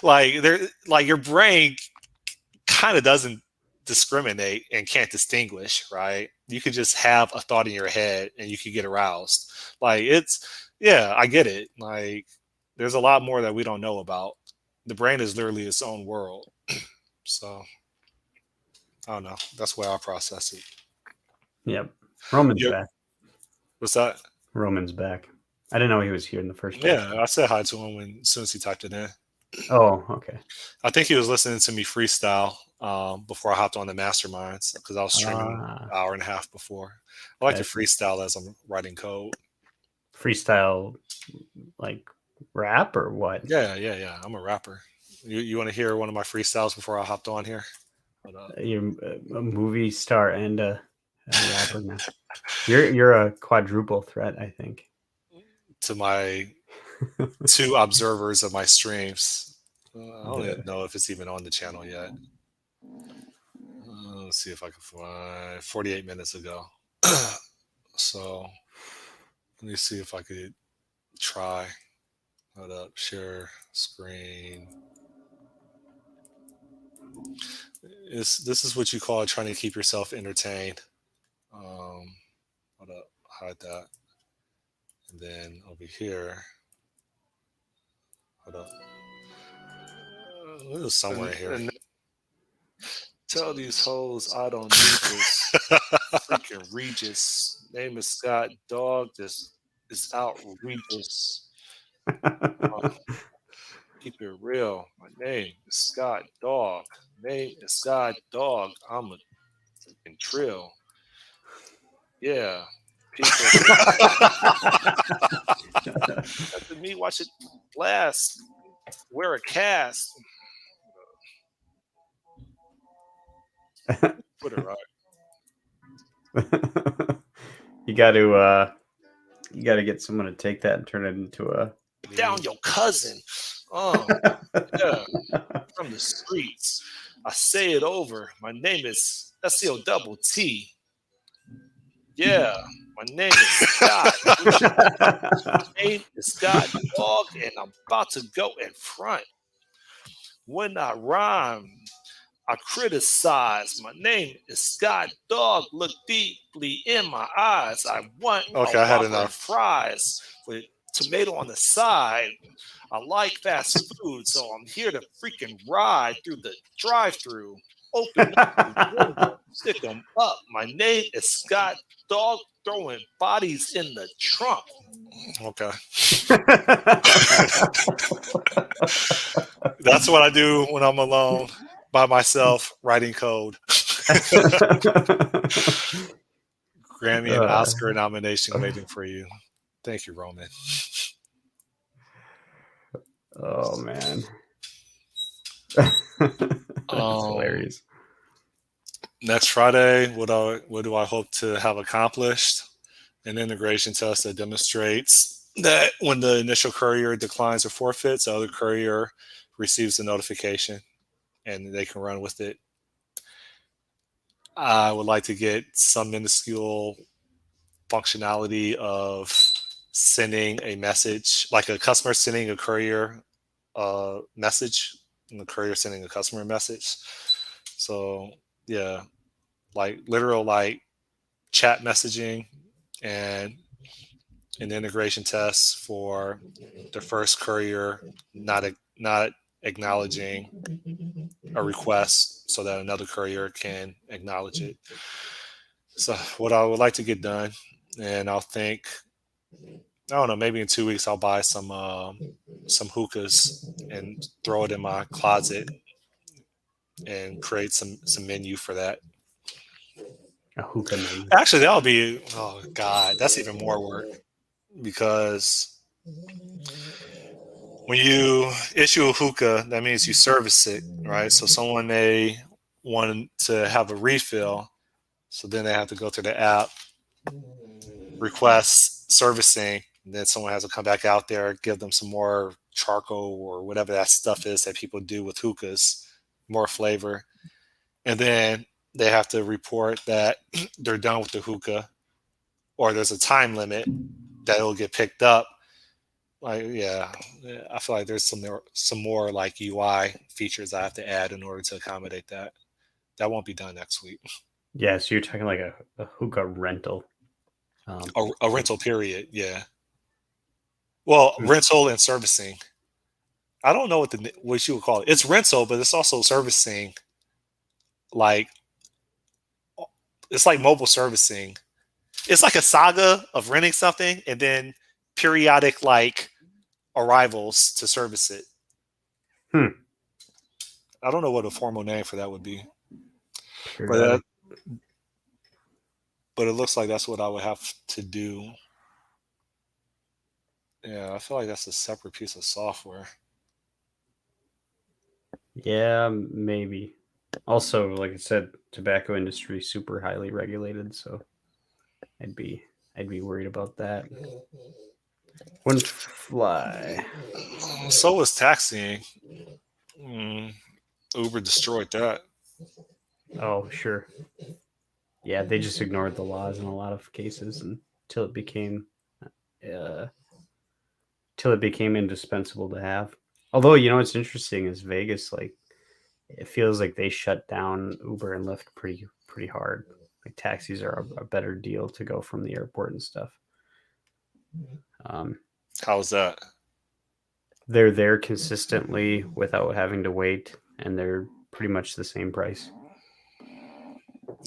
like your brain kind of doesn't discriminate and can't distinguish, right? You could just have a thought in your head and you could get aroused. Like yeah, I get it. Like there's a lot more that we don't know about. The brain is literally its own world. So I don't know. That's the way I process it. yep. Roman's Yeah. back. What's that? Roman's back. I didn't know he was here in the first place. Yeah, I said hi to him as soon as he typed it in. Oh, okay. I think he was listening to me freestyle before I hopped on the Masterminds because I was streaming Ah, an hour and a half before. I like to gotcha. freestyle as I'm writing code. Freestyle, like rap or what? Yeah, yeah, yeah. I'm a rapper. You want to hear one of my freestyles before I hopped on here? Hold up. You're a movie star and a rapper now. You're a quadruple threat, I think. To my two observers of my streams. I don't even The know if it's even on the channel yet. Let's see if I can find 48 minutes ago. So let me see if I could try. Hold up, share screen. This is what you call trying to keep yourself entertained. Hold up, hide that, and then over here, hold up, it was somewhere here. And tell these hoes I don't need this freaking Regis. Name is Scott. Dog. This is outrageous. Uh, keep it real. My name is Scott Dog. Name is Scott Dog. I'm a freaking trill. Yeah. People after me watch it blast. Wear a cast. Put it right. you got to get someone to take that and turn it into a Down your cousin. Yeah, from the streets. I say it over. My name is SEO double T. Yeah, my name is Scott. My name is Scott Dog, and I'm about to go in front. When I rhyme, I criticize. My name is Scott Dog. Look deeply in my eyes. I want Okay, a I had Whopper and enough. fries with tomato on the side. I like fast food, so I'm here to freaking ride through the drive-through. Open up the window, stick 'em up. My name is Scott Dog, throwing bodies in the trunk. Okay, that's what I do when I'm alone by myself writing code. Grammy and uh, Oscar nomination waiting for you. Thank you, Roman. oh man. That's Um, hilarious. Next Friday, what do I hope to have accomplished? An integration test that demonstrates that when the initial courier declines or forfeits, the other courier receives a notification and they can run with it. I would like to get some minuscule functionality of sending a message, like a customer sending a courier message, and the courier sending a customer message. So yeah, like literal like chat messaging and an integration test for the first courier not acknowledging a request so that another courier can acknowledge it. So what I would like to get done, and I'll think, I don't know, maybe in 2 weeks I'll buy some hookahs and throw it in my closet and create some menu for that. A hookah menu. Actually, that'll be, oh god, that's even more work because when you issue a hookah, that means you service it, right? So someone may want to have a refill, so then they have to go to the app, request servicing, and then someone has to come back out there, give them some more charcoal or whatever that stuff is that people do with hookahs, more flavor, and then they have to report that they're done with the hookah, or there's a time limit that it'll get picked up. Like, yeah, I feel like there's some more like UI features I have to add in order to accommodate that. That won't be done next week. Yeah, so you're talking like a hookah rental. A rental period, yeah. Well, rental and servicing. I don't know what you would call it. It's rental, but it's also servicing. Like it's like mobile servicing. It's like a saga of renting something and then periodic like arrivals to service it. I don't know what a formal name for that would be, but but it looks like that's what I would have to do. Yeah, I feel like that's a separate piece of software. Yeah, maybe. Also, like I said, tobacco industry super highly regulated, so I'd be worried about that. Wouldn't fly. So was taxiing. Uber destroyed that. Oh, sure. Yeah, they just ignored the laws in a lot of cases until it became indispensable to have. Although, you know, what's interesting is Vegas, like, it feels like they shut down Uber and Lyft pretty hard. Like taxis are a better deal to go from the airport and stuff. How's that? They're there consistently without having to wait, and they're pretty much the same price.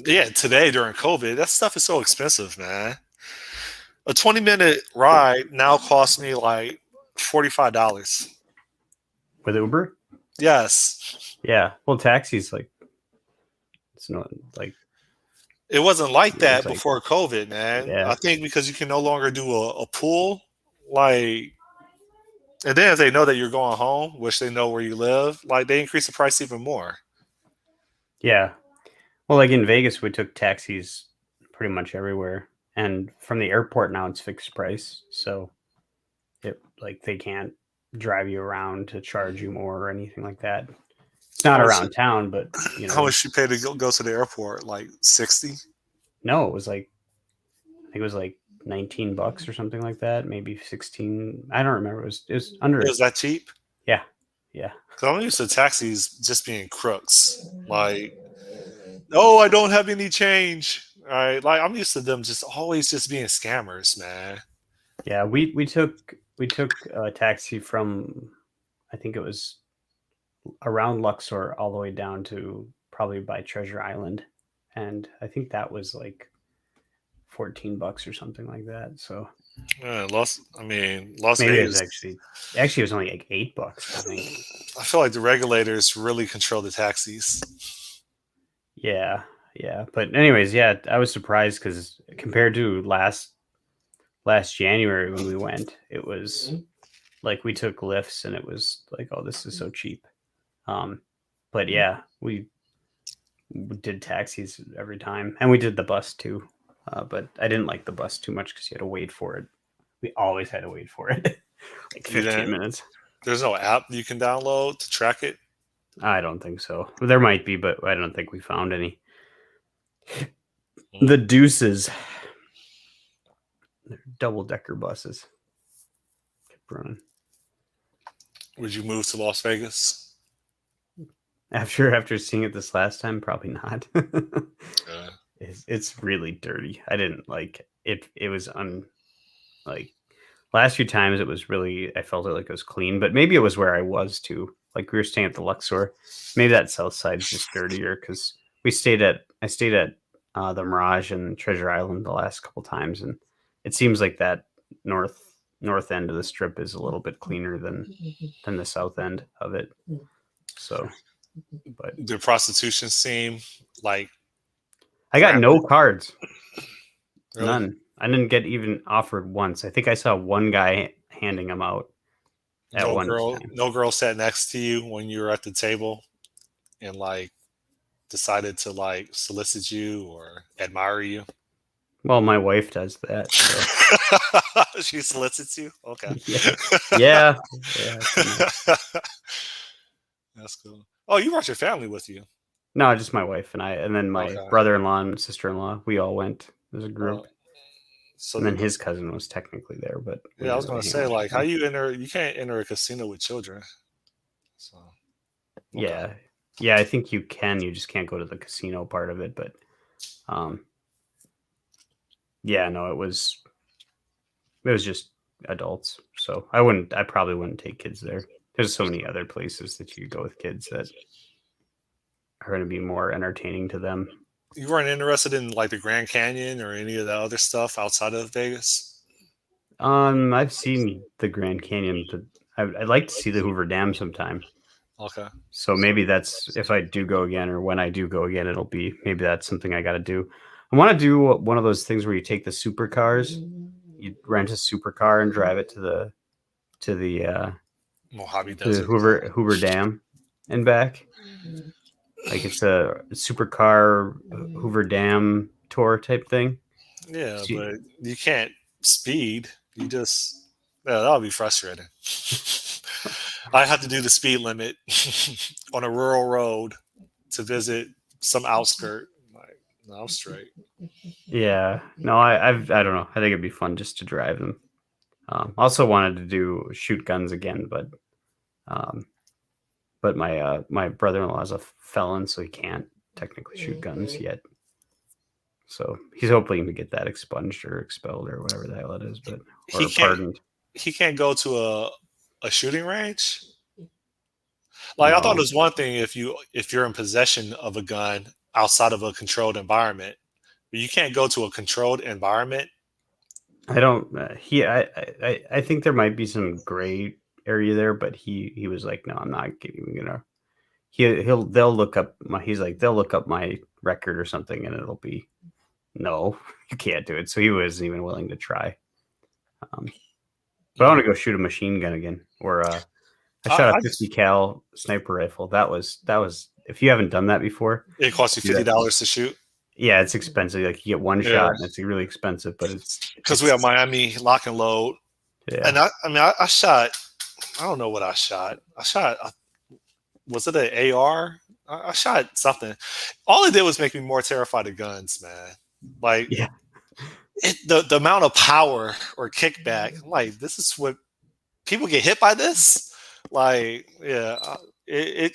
Yeah, today during COVID, that stuff is so expensive, man. A 20-minute ride now costs me like $45. With Uber? Yes. Yeah. Well, taxis, like, it's not like, It wasn't like it's that like, before COVID, man. yeah. I think because you can no longer do a pool, like, and then if they know that you're going home, which they know where you live, like they increase the price even more. Yeah. Well, like in Vegas, we took taxis pretty much everywhere. And from the airport now, it's fixed price. So it like they can't drive you around to charge you more or anything like that. It's not around town, but you know. How much you pay to go to the airport? Like 60? No, it was like, I think it was like $19 or something like that, maybe 16. I don't remember. It was under. It was that cheap? Yeah, yeah. Because I'm used to taxis just being crooks. Like, oh, I don't have any change. All right, like I'm used to them just always just being scammers, man. Yeah, we took a taxi from, I think it was around Luxor all the way down to probably by Treasure Island, and I think that was like $14 or something like that. So Las maybe Vegas. it was actually it was only like $8, I think. I feel like the regulators really control the taxis. Yeah, but anyways, yeah, I was surprised because compared to last January when we went, it was like we took lifts and it was like, oh, this is so cheap. But yeah, we did taxis every time, and we did the bus too. But I didn't like the bus too much because you had to wait for it. We always had to wait for it, like 15 minutes. There's no app you can download to track it? I don't think so. There might be, but I don't think we found any. The deuces. double-decker buses. Kept running. Would you move to Las Vegas? After seeing it this last time, probably not. Uh, It's really dirty. I didn't like it. It was like last few times it was really, I felt it like it was clean, but maybe it was where I was too. Like we were staying at the Luxor. Maybe that south side's just dirtier because I stayed at the Mirage and Treasure Island the last couple times, and it seems like that north end of the strip is a little bit cleaner than the south end of it. So, but the prostitution seem like I got no cards. really? None. I didn't get even offered once. I think I saw one guy handing them out at No one girl, time. no girl sat next to you when you were at the table and like decided to like solicit you or admire you. Well, my wife does that. So. She solicits you. Okay. Yeah. That's cool. Oh, you brought your family with you. No, just my wife and I, and then my Okay. brother-in-law and sister-in-law. We all went as a group. So and then his cousin was technically there, but yeah, I was gonna say like how you enter. You can't enter a casino with children. So okay. Yeah, I think you can. You just can't go to the casino part of it, but yeah, no, it was just adults. So I probably wouldn't take kids there. There's so many other places that you could go with kids that are going to be more entertaining to them. You weren't interested in like the Grand Canyon or any of the other stuff outside of Vegas? I've seen the Grand Canyon, but I'd like to see the Hoover Dam sometime. Okay. So maybe that's, if I do go again, or when I do go again, maybe that's something I got to do. I want to do one of those things where you take the supercars, you rent a supercar and drive it to the Mojave Desert. Hoover Dam and back. Like it's a supercar Hoover Dam tour type thing. Yeah, but you can't speed. You just that would be frustrating. I have to do the speed limit on a rural road to visit some outskirt. Like, no, I'm straight. Yeah, no, I don't know. I think it'd be fun just to drive them. Also wanted to shoot guns again, but my brother-in-law is a felon, so he can't technically shoot guns yet. So he's hoping to get that expunged or expelled or whatever the hell it is, but or pardoned. He can't go to a shooting range. Like I thought it was one thing if you're in possession of a gun outside of a controlled environment, but you can't go to a controlled environment. I don't. I think there might be some gray area there, but he was like, no, I'm not even gonna. They'll look up my record or something, and it'll be no, you can't do it. So he wasn't even willing to try. But I want to go shoot a machine gun again, or I shot a 50 cal sniper rifle. That was if you haven't done that before, it costs you $50 to shoot. Yeah, it's expensive. Like you get one shot, and it's really expensive. But it's because we have Miami lock and load. Yeah, and I shot. I don't know what I shot. Was it an AR? I shot something. All it did was make me more terrified of guns, man. Like, yeah. The amount of power or kickback. I'm like, this is what people get hit by this. Like, yeah, I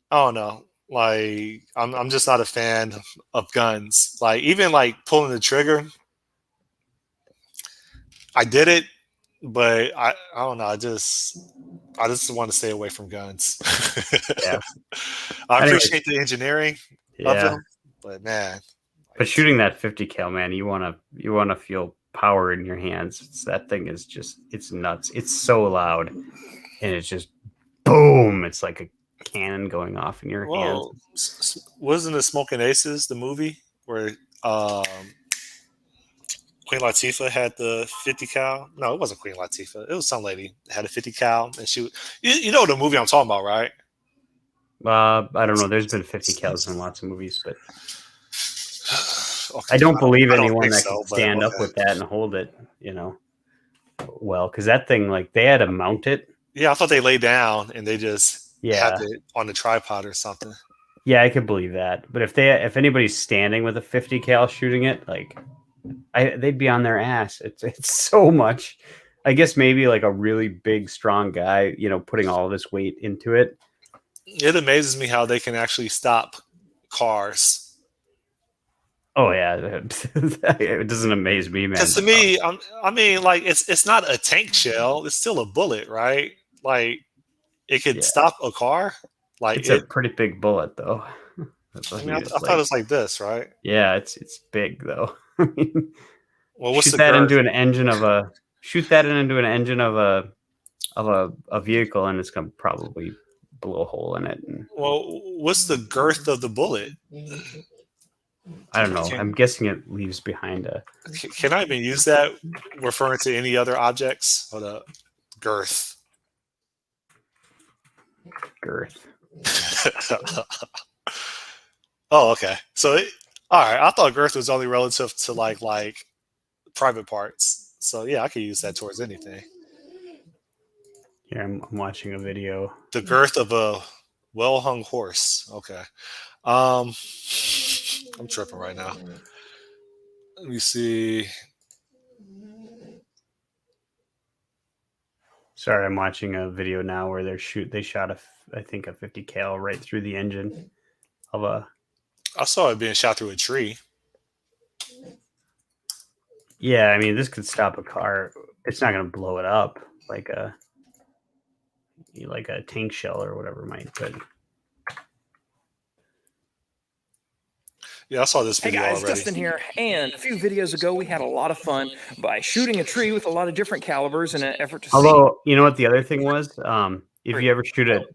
don't know. Like, I'm just not a fan of guns. Like, even like pulling the trigger, I did it, but I don't know. I just want to stay away from guns. Yeah, I appreciate the engineering of them, but man. But shooting that 50 cal, man, you wanna feel power in your hands. That thing is just, it's nuts. It's so loud, and it's just boom. It's like a cannon going off in your hands. Wasn't it Smoking Aces, the movie where Queen Latifah had the 50 cal? No, it wasn't Queen Latifah. It was some lady that had a 50 cal, and you know the movie I'm talking about, right? I don't know. There's been 50 cals in lots of movies, but okay, I don't believe anyone that can stand up with that and hold it, well, because that thing, like, they had to mount it. Yeah, I thought they lay down and they just had it on the tripod or something. Yeah, I could believe that. But if anybody's standing with a 50 cal shooting it, like, they'd be on their ass. It's so much. I guess maybe like a really big, strong guy, putting all of his weight into it. It amazes me how they can actually stop cars. Oh yeah, it doesn't amaze me, man. Because to me, I mean, like it's not a tank shell; it's still a bullet, right? Like it could Yeah, stop a car. Like it's a it. pretty big bullet though. I I mean, I, mean, I it's thought it like, was like this, right? yeah, it's big though. I mean, Well, what's shoot the that girth? into an engine of a shoot that into an engine of a vehicle, and it's gonna probably blow a hole in it. And Well, what's the girth of the bullet? I don't know. Can, I'm guessing it leaves behind a can I even use that referring to any other objects? Hold up, girth. girth. Oh, okay. So, all right. I thought girth was only relative to like private parts. So yeah, I could use that towards anything. Here, I'm watching a video. The girth of a well-hung horse. Okay. Um, I'm tripping right now. Let me see. Sorry, I'm watching a video now where they shot I think a 50 cal right through the engine of a. I saw it being shot through a tree. Yeah, I mean this could stop a car. It's not going to blow it up like a tank shell or whatever might, but Yeah, I saw this Hey video guys, already. Dustin here. And a few videos ago, we had a lot of fun by shooting a tree with a lot of different calibers in an effort to see. although you know what the other thing was, if you ever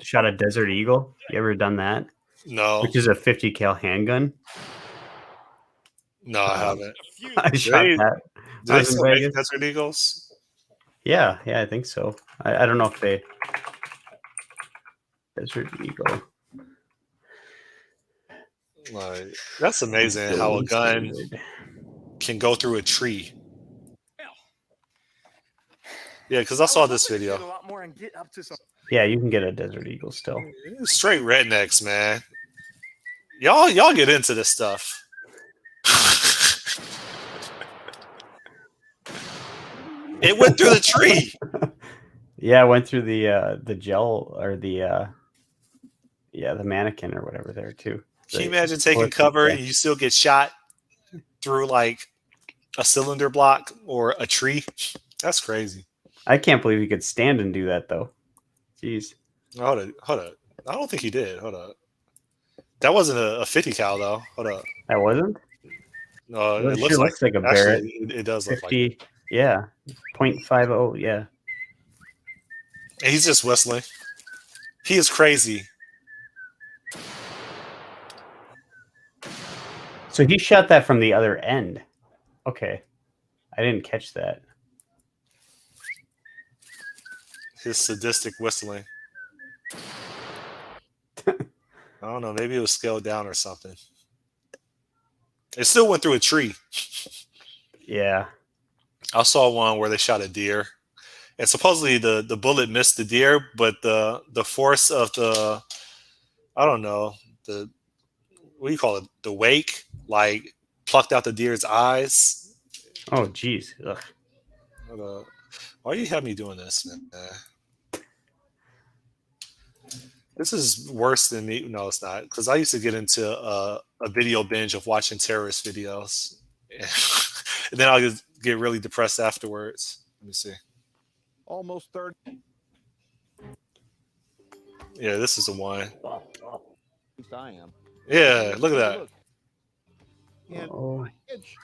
shot a Desert Eagle, you ever done that? No, Which is a 50 cal handgun. no, I haven't. I shot they- that. Do I they was in still make Vegas. Desert Eagles? Yeah, I think so. I don't know if they Desert Eagle. Like that's amazing how a gun can go through a tree. Yeah, because I saw this video. Yeah, you can get a Desert Eagle still. Straight rednecks, man. Y'all get into this stuff. It went through the tree. Yeah, I went through the gel or the mannequin or whatever there too. Can you imagine taking cover and you still get shot through like a cylinder block or a tree? That's crazy. I can't believe he could stand and do that though. Jeez. Hold up. I don't think he did. Hold up. That wasn't a 50 cal though. Hold up. That wasn't? No, It it sure looks like a Barrett. Actually, it does look like 50, yeah. 0.50, yeah. And he's just whistling. He is crazy. So he shot that from the other end. Okay. I didn't catch that. His sadistic whistling. I don't know. Maybe it was scaled down or something. It still went through a tree. Yeah. I saw one where they shot a deer, and supposedly the bullet missed the deer, but the force of I don't know, what do you call it, the wake, like plucked out the deer's eyes. Oh, geez. Ugh. Why do you have me doing this, man? This is worse than me. No, it's not, because I used to get into a video binge of watching terrorist videos, and then I'll get really depressed afterwards. Let me see. Almost 30. Yeah, this is the one. I am. Yeah, look at that. And Oh. edge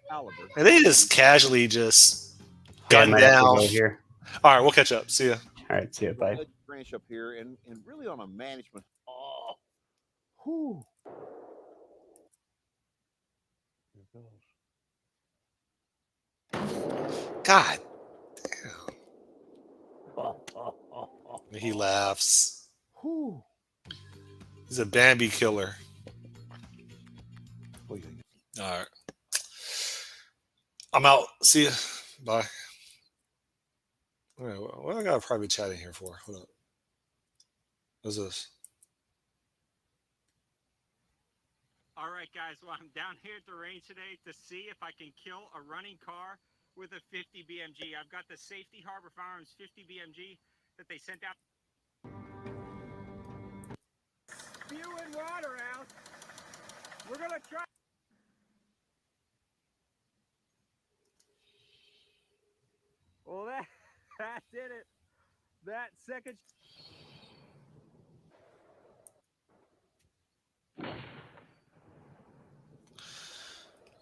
caliber. And they just casually just Yeah, I gun might have to down. go here. All right, we'll catch up. See ya. All right, see you. Bye. Branch up here and really on a management. Oh, whew. Here goes. God damn. He laughs. Whew. He's a Bambi killer. Oh, yeah. All right. I'm out. See ya. Bye. All right, what I got a private chat in here for? Hold up. What's this? All right, guys. Well, I'm down here at the range today to see if I can kill a running car with a 50 BMG. I've got the Safety Harbor Firearms 50 BMG that they sent out. Spewing water out. We're gonna try. Well, that did it. That second.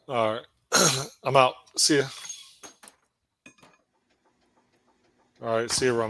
All right. I'm out. See ya. All right. See you, Romy.